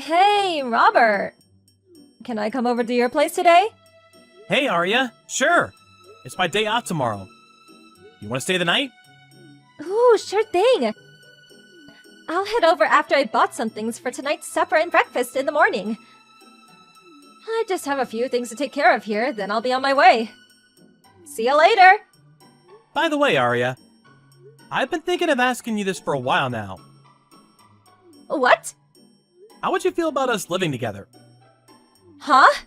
Hey, Robert. Can I come over to your place today? Hey, Arya. Sure. It's my day off tomorrow. You want to stay the night? Ooh, sure thing. I'll head over after I bought some things for tonight's supper and breakfast in the morning. I just have a few things to take care of here, then I'll be on my way. See you later! By the way, Arya, I've been thinking of asking you this for a while now. What? How would you feel about us living together? Huh?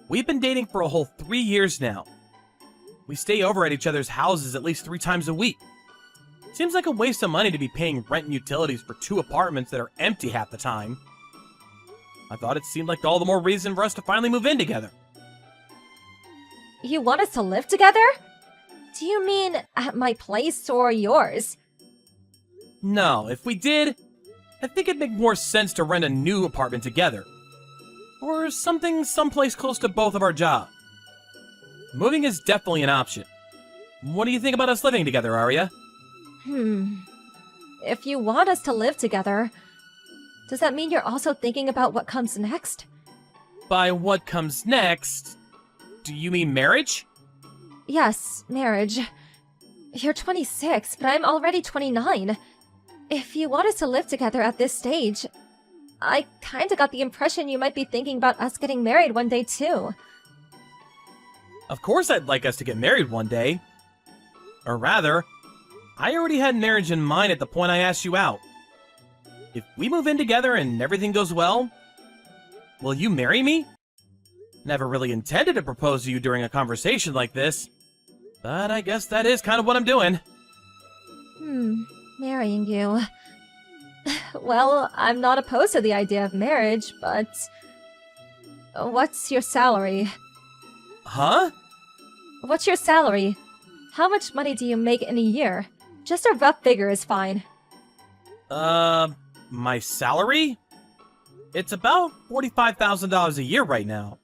We've been dating for a whole 3 years now. We stay over at each other's houses at least 3 times a week. Seems like a waste of money to be paying rent and utilities for 2 apartments that are empty half the time. I thought it seemed like all the more reason for us to finally move in together. You want us to live together? Do you mean at my place or yours? No, if we did, I think it'd make more sense to rent a new apartment together. Or something someplace close to both of our jobs. Moving is definitely an option. What do you think about us living together, Arya? If you want us to live together, does that mean you're also thinking about what comes next? By what comes next, do you mean marriage? Yes, marriage. You're 26, but I'm already 29. If you want us to live together at this stage, I kinda got the impression you might be thinking about us getting married one day too. Of course I'd like us to get married one day. Or rather, I already had marriage in mind at the point I asked you out. If we move in together and everything goes well, will you marry me? Never really intended to propose to you during a conversation like this, but I guess that is kind of what I'm doing. Marrying you. Well, I'm not opposed to the idea of marriage, but... What's your salary? Huh? What's your salary? How much money do you make in a year? Just a rough figure is fine. My salary? It's about $45,000 a year right now.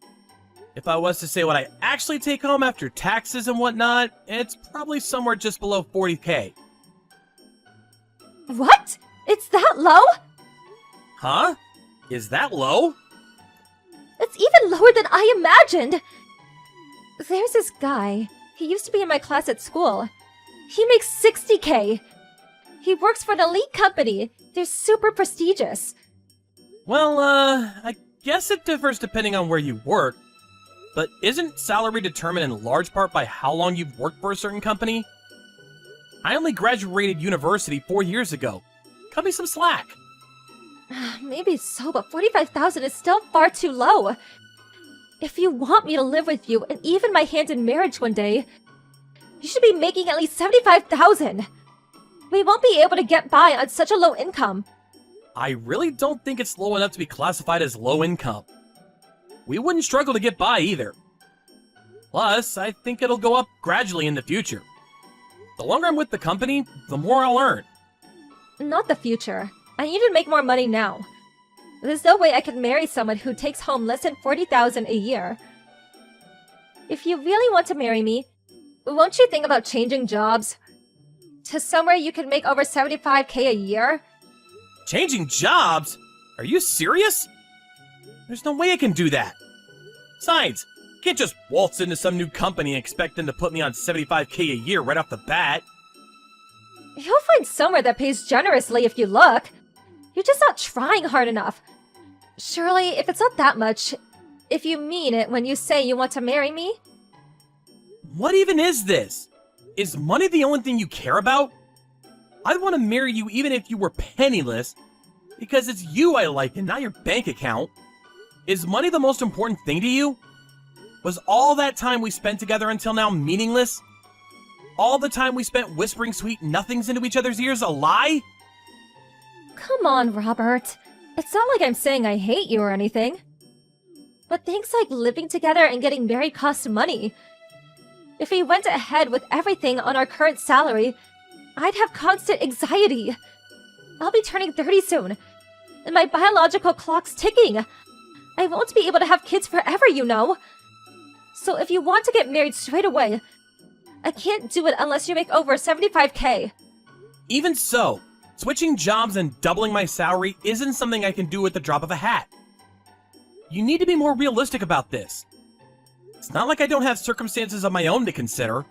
If I was to say what I actually take home after taxes and whatnot, it's probably somewhere just below 40K. What? It's that low? Huh? Is that low? It's even lower than I imagined! There's this guy. He used to be in my class at school. He makes 60K. He works for an elite company. They're super prestigious. Well, I guess it differs depending on where you work. But isn't salary determined in large part by how long you've worked for a certain company? I only graduated university 4 years ago. Cut me some slack. Maybe so, but 45,000 is still far too low. If you want me to live with you and even my hand in marriage one day, you should be making at least 75,000. We won't be able to get by on such a low income. I really don't think it's low enough to be classified as low income. We wouldn't struggle to get by either. Plus, I think it'll go up gradually in the future. The longer I'm with the company, the more I'll earn. Not the future. I need to make more money now. There's no way I can marry someone who takes home less than 40,000 a year. If you really want to marry me, won't you think about changing jobs? To somewhere you can make over 75K a year? Changing jobs? Are you serious? There's no way I can do that. Besides, I can't just waltz into some new company and expect them to put me on 75K a year right off the bat. You'll find somewhere that pays generously if you look. You're just not trying hard enough. Surely, if it's not that much, if you mean it when you say you want to marry me? What even is this? Is money the only thing you care about? I'd want to marry you even if you were penniless, because it's you I like and not your bank account. Is money the most important thing to you? Was all that time we spent together until now meaningless? All the time we spent whispering sweet nothings into each other's ears a lie? Come on, Robert. It's not like I'm saying I hate you or anything. But things like living together and getting married cost money. If we went ahead with everything on our current salary, I'd have constant anxiety. I'll be turning 30 soon, and my biological clock's ticking. I won't be able to have kids forever, you know. So if you want to get married straight away, I can't do it unless you make over 75K. Even so, Switching jobs and doubling my salary isn't something I can do at the drop of a hat. You need to be more realistic about this. It's not like I don't have circumstances of my own to consider.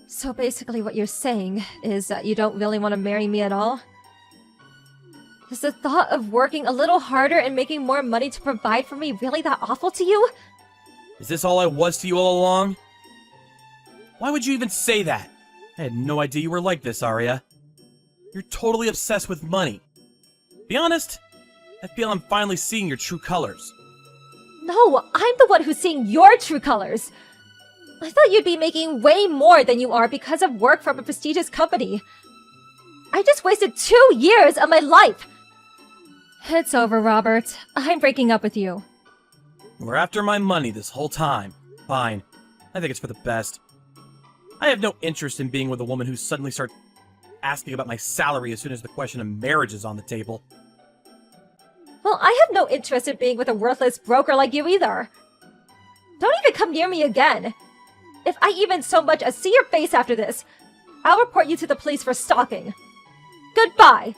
So basically what you're saying is that you don't really want to marry me at all? Is the thought of working a little harder and making more money to provide for me really that awful to you? Is this all I was to you all along? Why would you even say that? I had no idea you were like this, Arya. You're totally obsessed with money. Be honest, I feel I'm finally seeing your true colors. No, I'm the one who's seeing your true colors. I thought you'd be making way more than you are because of work from a prestigious company. I just wasted 2 years of my life. It's over, Robert. I'm breaking up with you. You were after my money this whole time. Fine. I think it's for the best. I have no interest in being with a woman who suddenly starts asking about my salary as soon as the question of marriage is on the table. Well, I have no interest in being with a worthless broker like you either. Don't even come near me again. If I even so much as see your face after this, I'll report you to the police for stalking. Goodbye.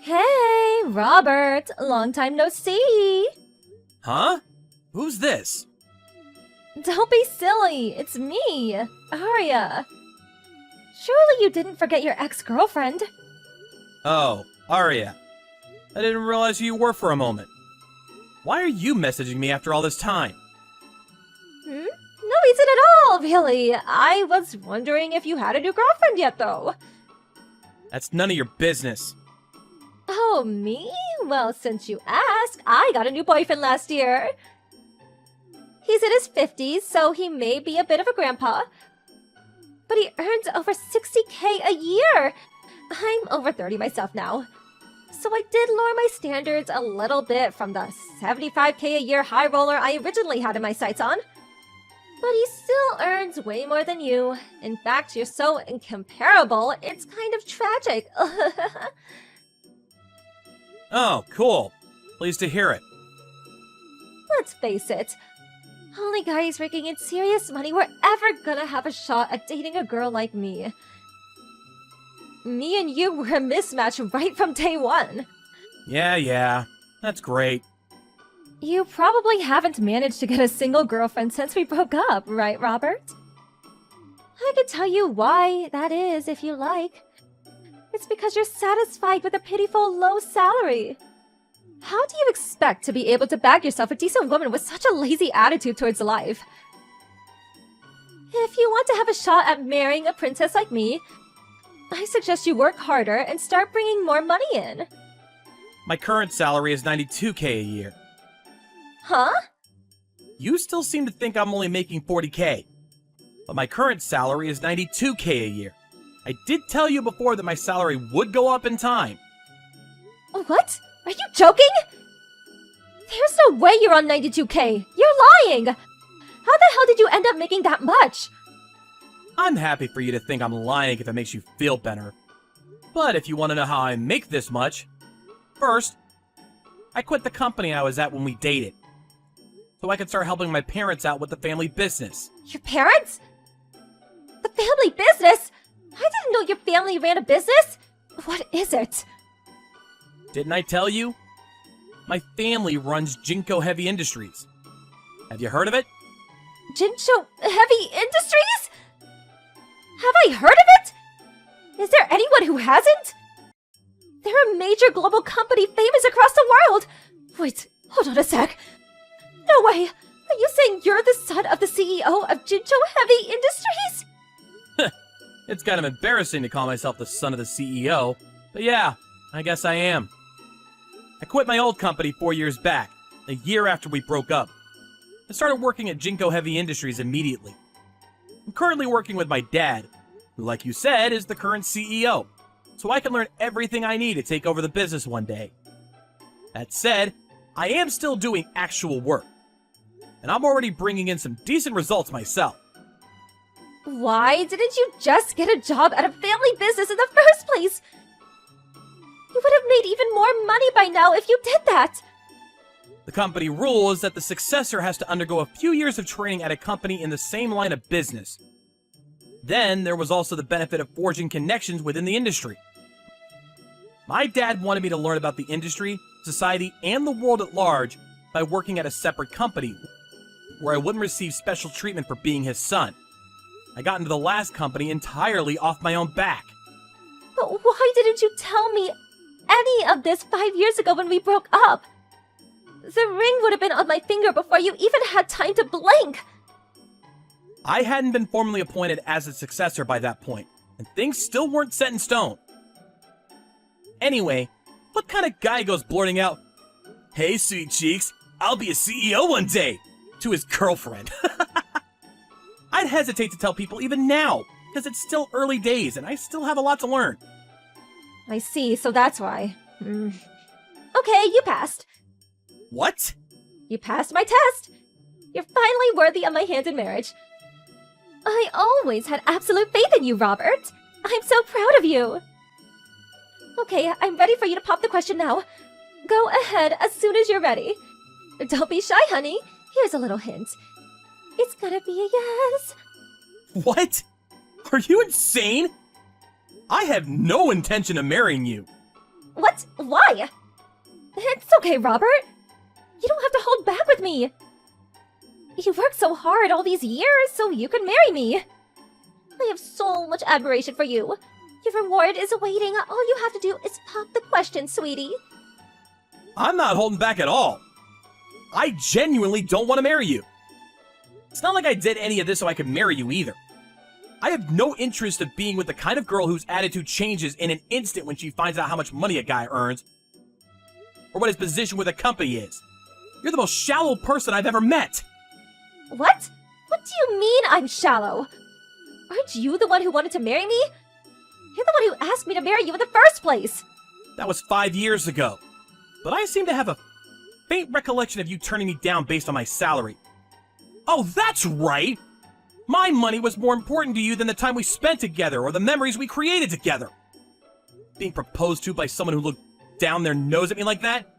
Hey, Robert. Long time no see. Huh? Who's this? Don't be silly. It's me, Arya. Surely you didn't forget your ex-girlfriend. Oh, Arya. I didn't realize who you were for a moment. Why are you messaging me after all this time? No reason at all, really. I was wondering if you had a new girlfriend yet, though. That's none of your business. Oh, me? Well, since you ask, I got a new boyfriend last year. He's in his 50s, so he may be a bit of a grandpa. But he earns over 60K a year. I'm over 30 myself now. So I did lower my standards a little bit from the 75K a year high roller I originally had in my sights on. But he still earns way more than you. In fact, you're so incomparable, it's kind of tragic. Oh, cool. Pleased to hear it. Let's face it, only guys raking in serious money were ever gonna have a shot at dating a girl like me. Me and you were a mismatch right from day one. Yeah. That's great. You probably haven't managed to get a single girlfriend since we broke up, right, Robert? I could tell you why that is if you like. It's because you're satisfied with a pitiful low salary. How do you expect to be able to bag yourself a decent woman with such a lazy attitude towards life? If you want to have a shot at marrying a princess like me, I suggest you work harder and start bringing more money in. My current salary is $92K a year. Huh? You still seem to think I'm only making $40K. But my current salary is $92K a year. I did tell you before that my salary would go up in time. What? Are you joking? There's no way you're on 92K. You're lying. How the hell did you end up making that much? I'm happy for you to think I'm lying if it makes you feel better. But if you want to know how I make this much, first, I quit the company I was at when we dated, so I could start helping my parents out with the family business. Your parents? The family business? I didn't know your family ran a business. What is it? Didn't I tell you? My family runs Jinko Heavy Industries. Have you heard of it? Jincho Heavy Industries? Have I heard of it? Is there anyone who hasn't? They're a major global company famous across the world. Wait, hold on a sec. No way. Are you saying you're the son of the CEO of Jincho Heavy Industries? It's kind of embarrassing to call myself the son of the CEO, but yeah, I guess I am. I quit my old company 4 years back, a year after we broke up. I started working at Jinko Heavy Industries immediately. I'm currently working with my dad, who, like you said, is the current CEO, so I can learn everything I need to take over the business one day. That said, I am still doing actual work, and I'm already bringing in some decent results myself. Why didn't you just get a job at a family business in the first place? You would have made even more money by now if you did that. The company rule is that the successor has to undergo a few years of training at a company in the same line of business. Then there was also the benefit of forging connections within the industry. My dad wanted me to learn about the industry, society, and the world at large by working at a separate company where I wouldn't receive special treatment for being his son. I got into the last company entirely off my own back. But why didn't you tell me any of this 5 years ago when we broke up? The ring would have been on my finger before you even had time to blink. I hadn't been formally appointed as a successor by that point, and things still weren't set in stone. Anyway, what kind of guy goes blurting out, "Hey, sweet cheeks, I'll be a CEO one day," to his girlfriend? I'd hesitate to tell people even now, because it's still early days and I still have a lot to learn. I see, so that's why. Okay, you passed. What? You passed my test. You're finally worthy of my hand in marriage. I always had absolute faith in you, Robert. I'm so proud of you. Okay, I'm ready for you to pop the question now. Go ahead as soon as you're ready. Don't be shy, honey. Here's a little hint. It's gonna be a yes. What? Are you insane? I have no intention of marrying you. What? Why? It's okay, Robert. You don't have to hold back with me. You worked so hard all these years so you could marry me. I have so much admiration for you. Your reward is awaiting. All you have to do is pop the question, sweetie. I'm not holding back at all. I genuinely don't want to marry you. It's not like I did any of this so I could marry you either. I have no interest of being with the kind of girl whose attitude changes in an instant when she finds out how much money a guy earns, or what his position with a company is. You're the most shallow person I've ever met. What? What do you mean I'm shallow? Aren't you the one who wanted to marry me? You're the one who asked me to marry you in the first place. That was 5 years ago. But I seem to have a faint recollection of you turning me down based on my salary. Oh, that's right! My money was more important to you than the time we spent together or the memories we created together. Being proposed to by someone who looked down their nose at me like that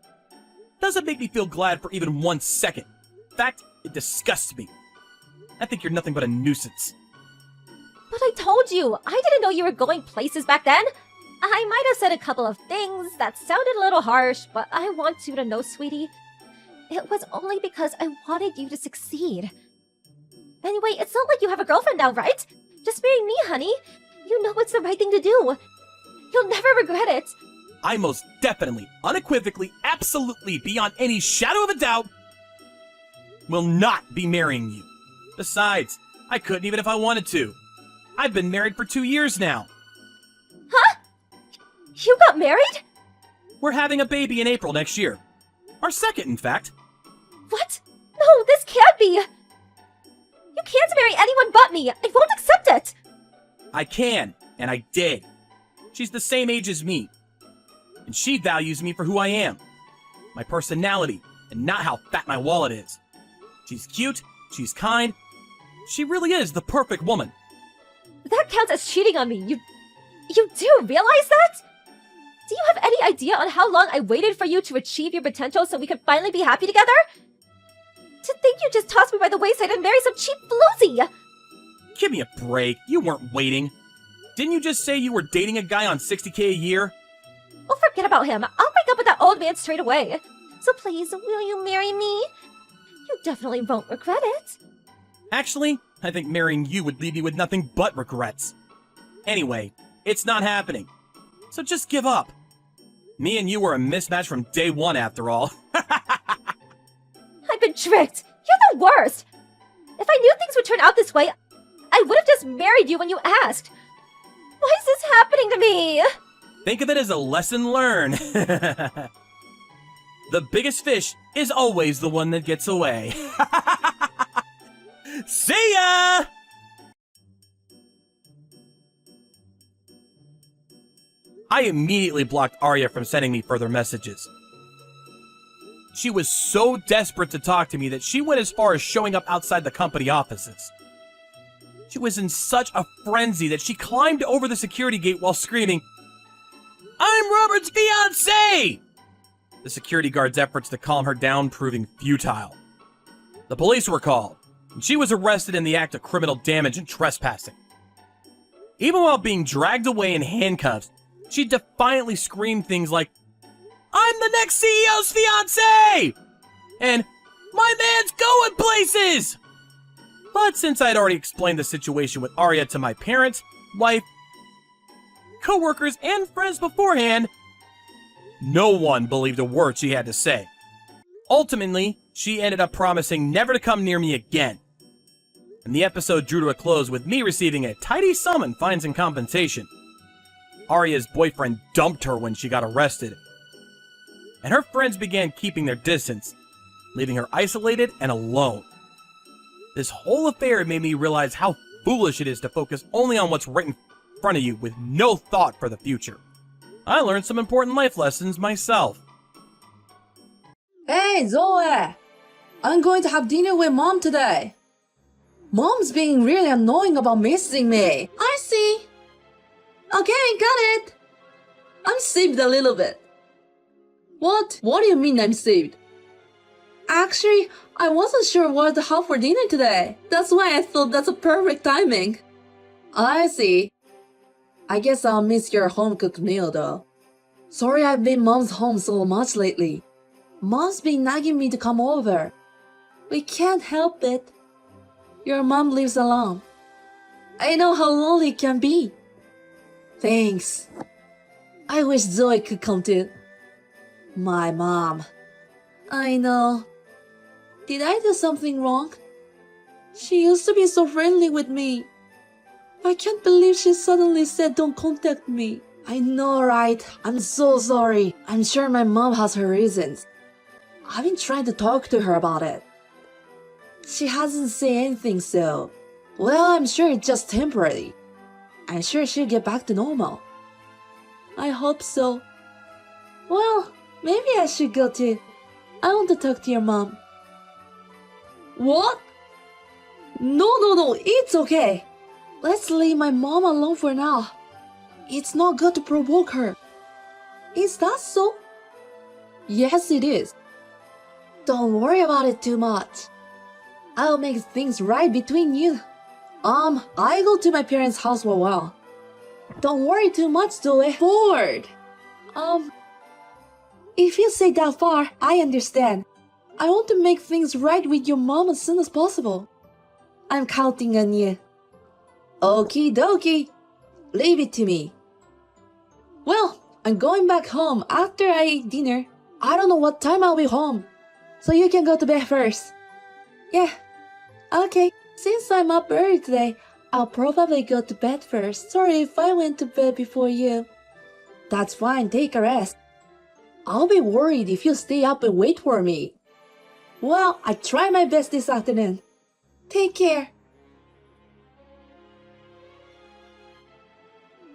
doesn't make me feel glad for even 1 second. In fact, it disgusts me. I think you're nothing but a nuisance. But I told you, I didn't know you were going places back then. I might have said a couple of things that sounded a little harsh, but I want you to know, sweetie, it was only because I wanted you to succeed. Anyway, it's not like you have a girlfriend now, right? Just marry me, honey. You know it's the right thing to do. You'll never regret it. I most definitely, unequivocally, absolutely, beyond any shadow of a doubt, will not be marrying you. Besides, I couldn't even if I wanted to. I've been married for 2 years now. Huh? You got married? We're having a baby in April next year. Our second, in fact. What? No, this can't be. You can't marry anyone but me. I won't accept it. I can, and I did. She's the same age as me. And she values me for who I am. My personality, and not how fat my wallet is. She's cute, she's kind. She really is the perfect woman. That counts as cheating on me. You do realize that? Do you have any idea on how long I waited for you to achieve your potential so we could finally be happy together? To think you just tossed me by the wayside and marry some cheap floozy! Give me a break. You weren't waiting. Didn't you just say you were dating a guy on $60K a year? Oh, forget about him. I'll break up with that old man straight away. So please, will you marry me? You definitely won't regret it. Actually, I think marrying you would leave me with nothing but regrets. Anyway, it's not happening. So just give up. Me and you were a mismatch from day one, after all. I've been tricked. You're the worst. If I knew things would turn out this way, I would have just married you when you asked. Why is this happening to me? Think of it as a lesson learned. The biggest fish is always the one that gets away. See ya! I immediately blocked Arya from sending me further messages. She was so desperate to talk to me that she went as far as showing up outside the company offices. She was in such a frenzy that she climbed over the security gate while screaming, "I'm Robert's fiancé!" The security guard's efforts to calm her down proving futile. The police were called, and she was arrested in the act of criminal damage and trespassing. Even while being dragged away in handcuffs, she defiantly screamed things like, "I'm the next CEO's fiancé!" and "My man's going places!" But since I'd already explained the situation with Arya to my parents, wife, co-workers, and friends beforehand, no one believed a word she had to say. Ultimately, she ended up promising never to come near me again. And the episode drew to a close with me receiving a tidy sum in fines and compensation. Arya's boyfriend dumped her when she got arrested, and her friends began keeping their distance, leaving her isolated and alone. This whole affair made me realize how foolish it is to focus only on what's right in front of you with no thought for the future. I learned some important life lessons myself. Hey, Zoe! I'm going to have dinner with Mom today. Mom's being really annoying about missing me. I see. Okay, got it. I'm saved a little bit. What? What do you mean I'm saved? Actually, I wasn't sure what to have for dinner today. That's why I thought that's a perfect timing. I see. I guess I'll miss your home-cooked meal though. Sorry I've been Mom's home so much lately. Mom's been nagging me to come over. We can't help it. Your mom lives alone. I know how lonely it can be. Thanks. I wish Zoe could come too. My mom. I know. Did I do something wrong? She used to be so friendly with me. I can't believe she suddenly said don't contact me. I know, right? I'm so sorry. I'm sure my mom has her reasons. I've been trying to talk to her about it. She hasn't said anything, so... Well, I'm sure it's just temporary. I'm sure she'll get back to normal. I hope so. Well, maybe I should go too. I want to talk to your mom. What? No, it's okay. Let's leave my mom alone for now. It's not good to provoke her. Is that so? Yes, it is. Don't worry about it too much. I'll make things right between you. I go to my parents' house for a while. Don't worry too much, Zoe. Bored. If you say that far, I understand. I want to make things right with your mom as soon as possible. I'm counting on you. Okie dokie. Leave it to me. Well, I'm going back home after I eat dinner. I don't know what time I'll be home, so you can go to bed first. Yeah. Okay. Since I'm up early today, I'll probably go to bed first. Sorry if I went to bed before you. That's fine, take a rest. I'll be worried if you stay up and wait for me. Well, I try my best this afternoon. Take care.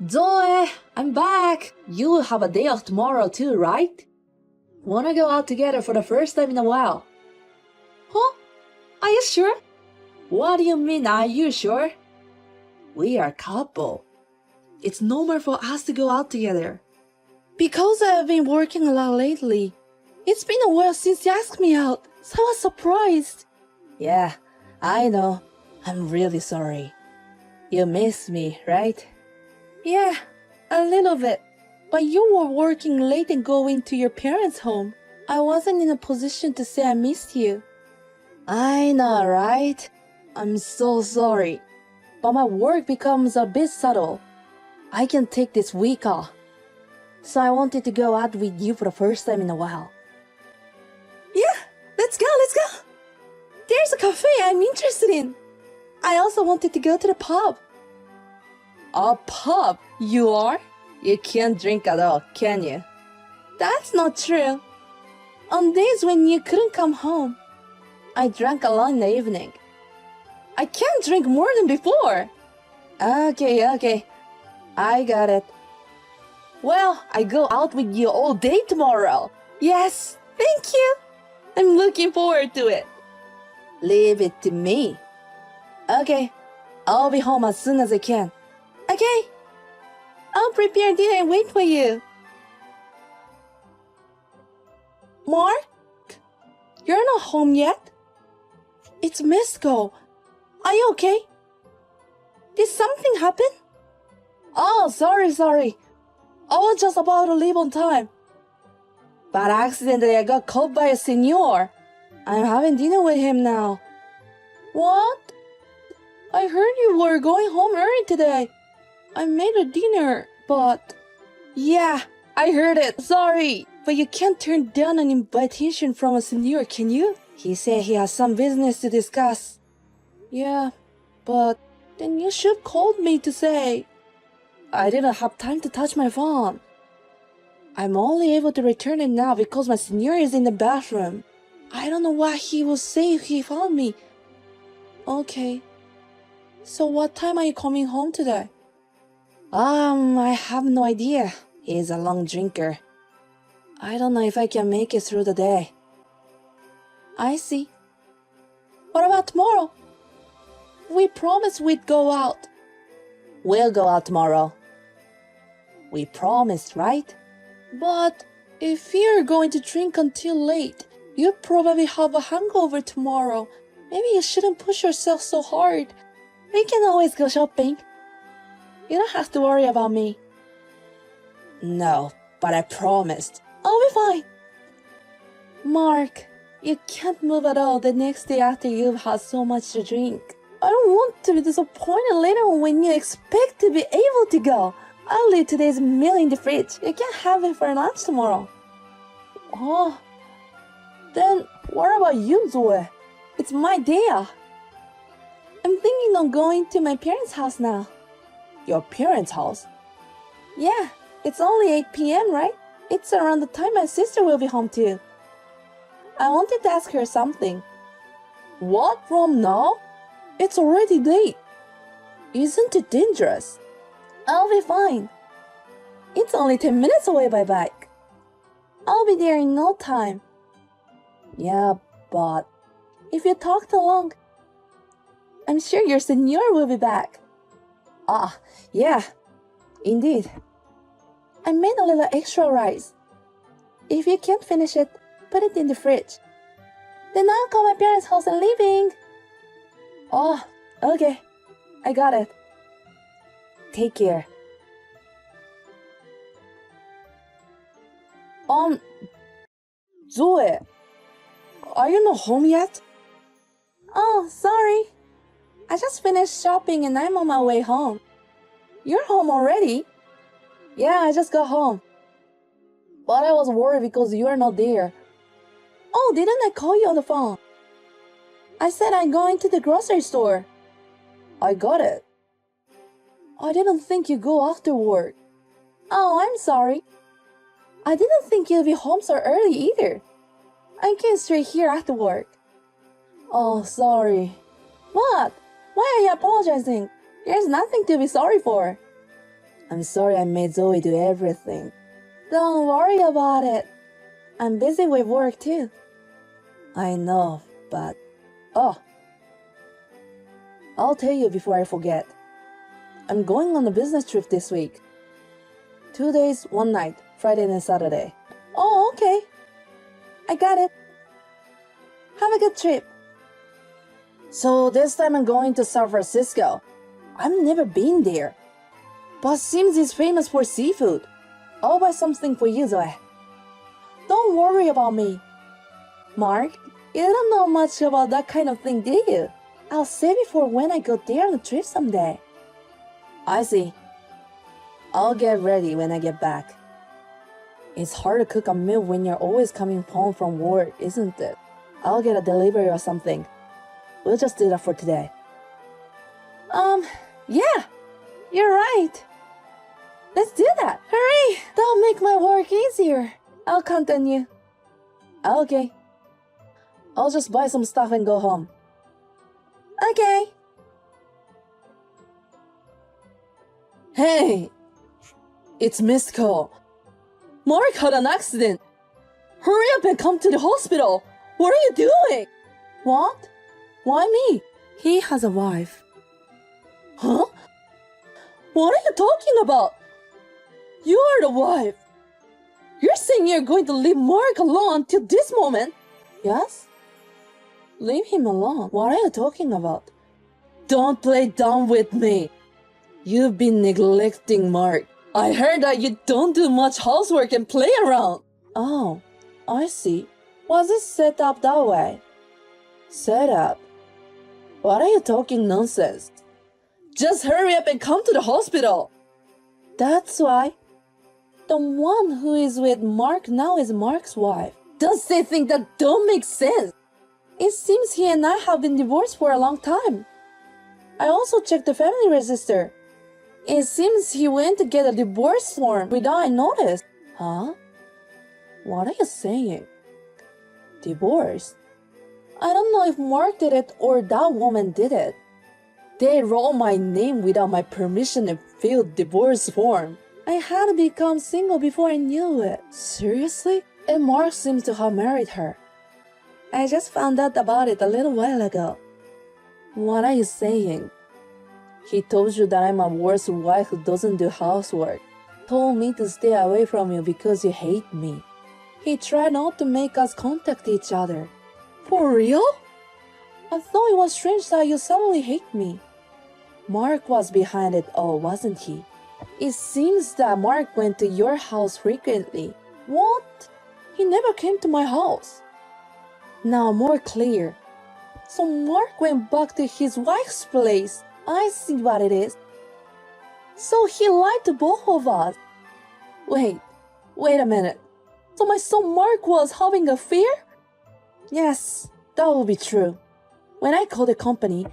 Zoe, I'm back. You will have a day off tomorrow too, right? Wanna go out together for the first time in a while? Huh? Are you sure? What do you mean, are you sure? We are a couple. It's normal for us to go out together. Because I have been working a lot lately. It's been a while since you asked me out, so I was surprised. Yeah, I know. I'm really sorry. You miss me, right? Yeah, a little bit. But you were working late and going to your parents' home. I wasn't in a position to say I missed you. I know, right? I'm so sorry. But my work becomes a bit subtle. I can take this week off. So I wanted to go out with you for the first time in a while. Yeah, let's go. There's a cafe I'm interested in. I also wanted to go to the pub. A pub? You are? You can't drink at all, can you? That's not true. On days when you couldn't come home, I drank a lot in the evening. I can't drink more than before. Okay. I got it. Well, I go out with you all day tomorrow. Yes, thank you. I'm looking forward to it. Leave it to me. Okay, I'll be home as soon as I can. Okay, I'll prepare dinner and wait for you. Mark? You're not home yet? It's Misko. Are you okay? Did something happen? Oh, sorry. I was just about to leave on time. But accidentally I got caught by a senor. I'm having dinner with him now. What? I heard you were going home early today. I made a dinner, but... Yeah, I heard it. Sorry. But you can't turn down an invitation from a senor, can you? He said he has some business to discuss. Yeah, but then you should have called me to say. I didn't have time to touch my phone. I'm only able to return it now because my senor is in the bathroom. I don't know what he will say if he found me. Okay. So what time are you coming home today? I have no idea. He's a long drinker. I don't know if I can make it through the day. I see. What about tomorrow? We promised we'd go out. We'll go out tomorrow. We promised, right? But if you're going to drink until late, you'll probably have a hangover tomorrow. Maybe you shouldn't push yourself so hard. We can always go shopping. You don't have to worry about me. No, but I promised. I'll be fine. Mark, you can't move at all the next day after you've had so much to drink. I don't want to be disappointed later when you expect to be able to go. I'll leave today's meal in the fridge. You can have it for lunch tomorrow. Oh, then what about you, Zoe? It's my day off. I'm thinking of going to my parents' house now. Your parents' house? Yeah, it's only 8 p.m., right? It's around the time my sister will be home too. I wanted to ask her something. What, from now? It's already late. Isn't it dangerous? I'll be fine. It's only 10 minutes away by bike. I'll be there in no time. Yeah, but if you talk too long, I'm sure your senor will be back. Ah, yeah, indeed. I made a little extra rice. If you can't finish it, put it in the fridge. Then I'll call my parents' house and leaving. Oh, okay. I got it. Take care. Zoe, are you not home yet? Oh, sorry. I just finished shopping and I'm on my way home. You're home already? Yeah, I just got home. But I was worried because you are not there. Oh, didn't I call you on the phone? I said I'm going to the grocery store. I got it. I didn't think you'd go after work. Oh, I'm sorry. I didn't think you'd be home so early either. I came straight here after work. Oh, sorry. What? Why are you apologizing? There's nothing to be sorry for. I'm sorry I made Zoe do everything. Don't worry about it. I'm busy with work too. I know, but... Oh. I'll tell you before I forget. I'm going on a business trip this week. 2 days, 1 night, Friday and Saturday. Oh, okay. I got it. Have a good trip. So this time I'm going to San Francisco. I've never been there. But seems it's famous for seafood. I'll buy something for you, Zoe. Don't worry about me. Mark, you don't know much about that kind of thing, do you? I'll save it for when I go there on a trip someday. I see. I'll get ready when I get back. It's hard to cook a meal when you're always coming home from work, isn't it? I'll get a delivery or something. We'll just do that for today. Yeah, you're right. Let's do that. Hurry! That'll make my work easier. I'll count on you. Okay. I'll just buy some stuff and go home. Okay. Hey! It's Miss Cole. Mark had an accident. Hurry up and come to the hospital. What are you doing? What? Why me? He has a wife. Huh? What are you talking about? You are the wife. You're saying you're going to leave Mark alone until this moment? Yes? Leave him alone. What are you talking about? Don't play dumb with me. You've been neglecting Mark. I heard that you don't do much housework and play around. Oh, I see. Was it set up that way? Set up? What are you talking nonsense? Just hurry up and come to the hospital. That's why. The one who is with Mark now is Mark's wife. Does they think that don't make sense? It seems he and I have been divorced for a long time. I also checked the family register. It seems he went to get a divorce form without I noticed. Huh? What are you saying? Divorce? I don't know if Mark did it or that woman did it. They wrote my name without my permission and filled divorce form. I had to become single before I knew it. Seriously? And Mark seems to have married her. I just found out about it a little while ago. What are you saying? He told you that I'm a worse wife who doesn't do housework. Told me to stay away from you because you hate me. He tried not to make us contact each other. For real? I thought it was strange that you suddenly hate me. Mark was behind it all, wasn't he? It seems that Mark went to your house frequently. What? He never came to my house. Now more clear. So Mark went back to his wife's place. I see what it is. So he lied to both of us. Wait a minute. So my son Mark was having an affair? Yes, that will be true. When I called the company,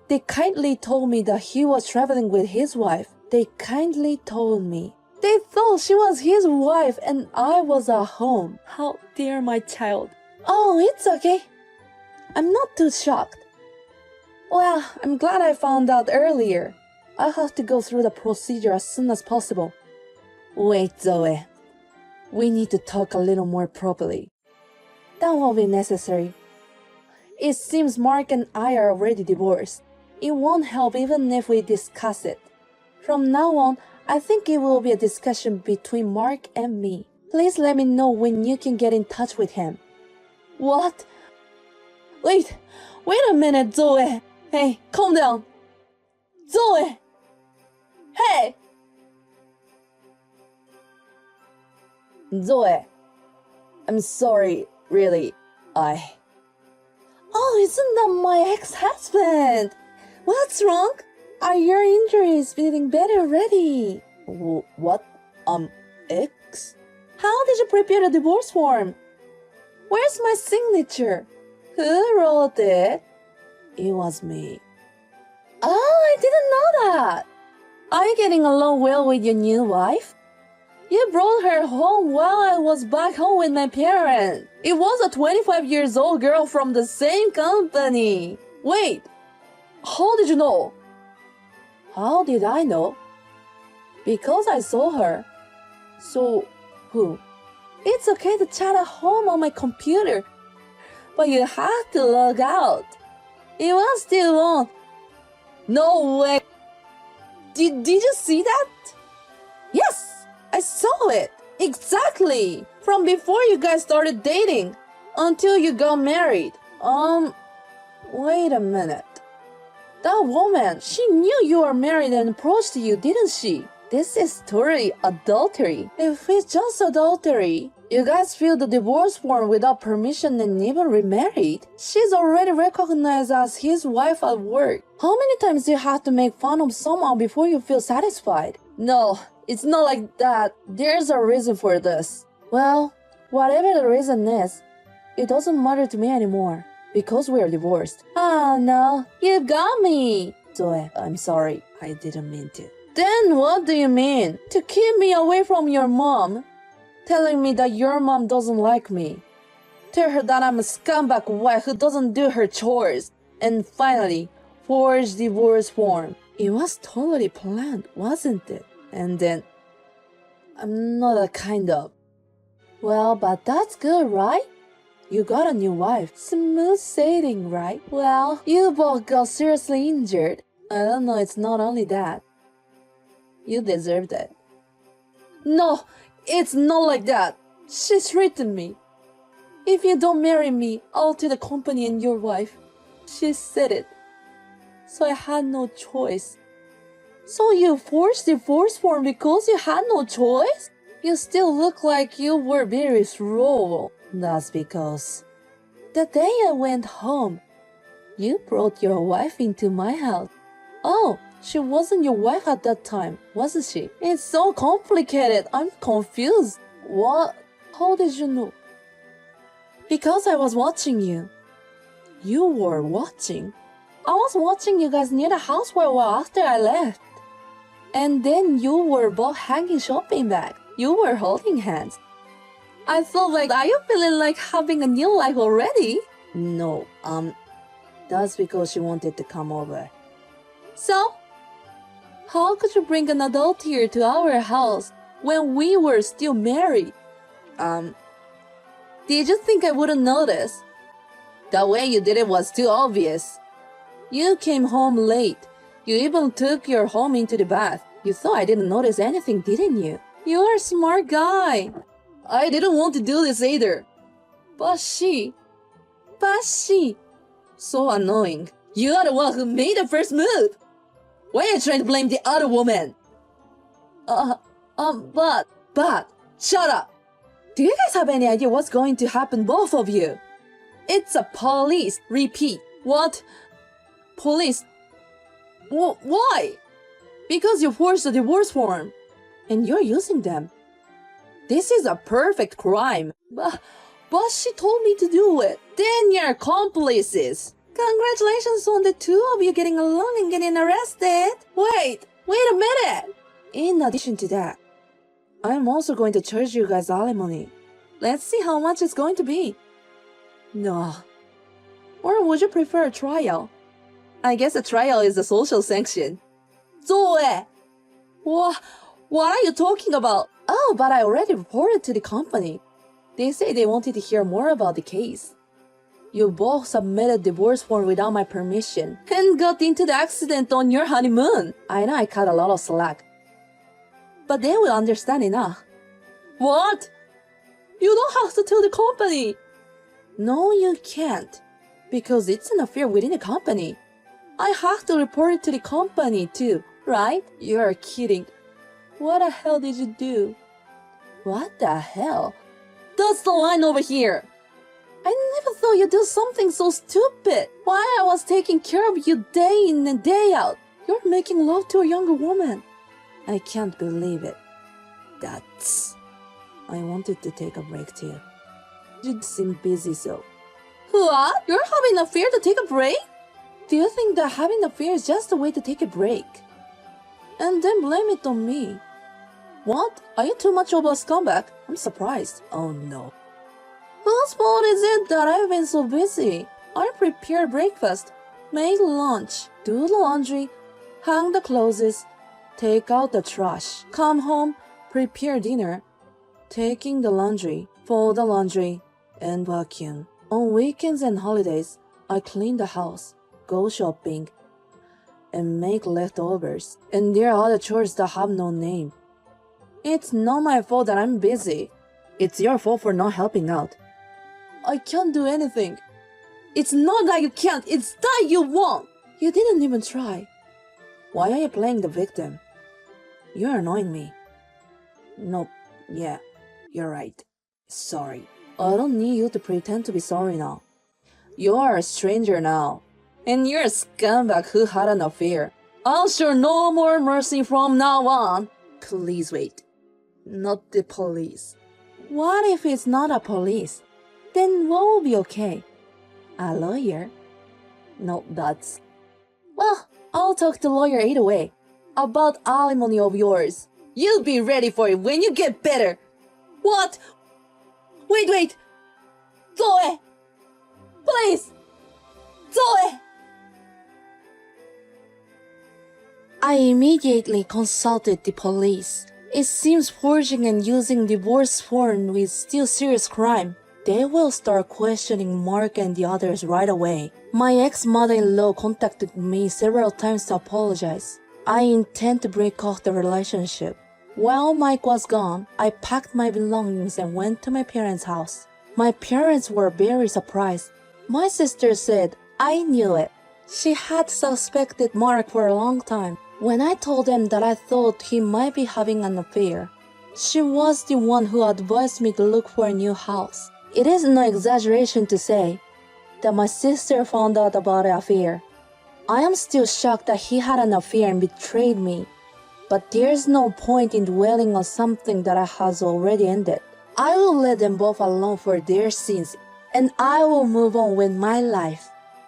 they kindly told me that he was traveling with his wife. They kindly told me. They thought she was his wife and I was at home. How dare my child. Oh, it's okay. I'm not too shocked. Well, I'm glad I found out earlier. I'll have to go through the procedure as soon as possible. Wait, Zoe. We need to talk a little more properly. That won't be necessary. It seems Mark and I are already divorced. It won't help even if we discuss it. From now on, I think it will be a discussion between Mark and me. Please let me know when you can get in touch with him. What? Wait a minute, Zoe. Hey, calm down. Zoe! Hey! Zoe, I'm sorry, really. Oh, isn't that my ex-husband? What's wrong? Are your injuries feeling better already? What? Ex? How did you prepare the divorce form? Where's my signature? Who wrote it? It was me. Oh, I didn't know that. Are you getting along well with your new wife? You brought her home while I was back home with my parents. It was a 25-year-old girl from the same company. Wait, how did you know? How did I know? Because I saw her. So, who? It's okay to chat at home on my computer, but you have to log out. It was still on. No way. Did you see that? Yes, I saw it. Exactly. From before you guys started dating until you got married. Wait a minute. That woman, she knew you were married and approached you, didn't she? This is totally adultery. If it's just adultery, you guys filled the divorce form without permission and even remarried. She's already recognized as his wife at work. How many times do you have to make fun of someone before you feel satisfied? No, it's not like that. There's a reason for this. Well, whatever the reason is, it doesn't matter to me anymore. Because we're divorced. Oh no, you got me. Zoe, I'm sorry. I didn't mean to. Then what do you mean? To keep me away from your mom? Telling me that your mom doesn't like me. Tell her that I'm a scumbag wife who doesn't do her chores. And finally, forge divorce form. It was totally planned, wasn't it? And then, I'm not that kind of. Well, but that's good, right? You got a new wife. Smooth sailing, right? Well, you both got seriously injured. I don't know, it's not only that. You deserved it. No, it's not like that. She's written me. If you don't marry me, I'll tell the company and your wife. She said it. So I had no choice. So you forced divorce form because you had no choice? You still look like you were very slow. That's because the day I went home, you brought your wife into my house. Oh, she wasn't your wife at that time, wasn't she? It's so complicated. I'm confused. What? How did you know? Because I was watching you. You were watching? I was watching you guys near the house for a while after I left. And then you were both hanging shopping bag. You were holding hands. I thought like, are you feeling like having a new life already? No, that's because she wanted to come over. So? How could you bring an adult here to our house when we were still married? Did you think I wouldn't notice? The way you did it was too obvious. You came home late. You even took your home into the bath. You thought I didn't notice anything, didn't you? You're a smart guy. I didn't want to do this either. But she. So annoying. You are the one who made the first move. Why are you trying to blame the other woman? But, shut up. Do you guys have any idea what's going to happen, both of you? It's a police. Repeat. What? Police? Why? Because you forced a divorce form. And you're using them. This is a perfect crime. But she told me to do it. Then you're accomplices. Congratulations on the two of you getting along and getting arrested. Wait a minute. In addition to that, I'm also going to charge you guys alimony. Let's see how much it's going to be. No. Or would you prefer a trial? I guess a trial is a social sanction. Zoe! What are you talking about? Oh, but I already reported to the company. They say they wanted to hear more about the case. You both submitted divorce form without my permission and got into the accident on your honeymoon. I know I cut a lot of slack. But they will understand enough. What? You don't have to tell the company. No, you can't. Because it's an affair within the company. I have to report it to the company too, right? You're kidding. What the hell did you do? What the hell? That's the line over here. I never thought you'd do something so stupid. While I was taking care of you day in and day out, you're making love to a younger woman. I can't believe it. I wanted to take a break too. You seem busy, so. What? You're having an affair to take a break? Do you think that having an affair is just a way to take a break? And then blame it on me. What? Are you too much of a scumbag? I'm surprised. Oh no. Whose fault is it that I've been so busy? I prepared breakfast, made lunch, do the laundry, hang the clothes, take out the trash, come home, prepare dinner, taking the laundry, fold the laundry, and vacuum. On weekends and holidays, I clean the house, go shopping, and make leftovers. And there are other chores that have no name. It's not my fault that I'm busy. It's your fault for not helping out. I can't do anything. It's not that you can't, it's that you won't. You didn't even try. Why are you playing the victim? You're annoying me. Nope, yeah, you're right. Sorry. I don't need you to pretend to be sorry now. You're a stranger now. And you're a scumbag who had an affair. I'll show no more mercy from now on. Please wait. Not the police. What if it's not a police? Then what will be okay? A lawyer? No, that's... Well, I'll talk to lawyer either way. About alimony of yours. You'll be ready for it when you get better. What? Wait. Zoe! Please! Zoe! I immediately consulted the police. It seems forging and using divorce form is still serious crime. They will start questioning Mark and the others right away. My ex-mother-in-law contacted me several times to apologize. I intend to break off the relationship. While Mike was gone, I packed my belongings and went to my parents' house. My parents were very surprised. My sister said, I knew it. She had suspected Mark for a long time. When I told them that I thought he might be having an affair, she was the one who advised me to look for a new house. It is no exaggeration to say that my sister found out about the affair. I am still shocked that he had an affair and betrayed me, but there's no point in dwelling on something that has already ended. I will let them both alone for their sins, and I will move on with my life.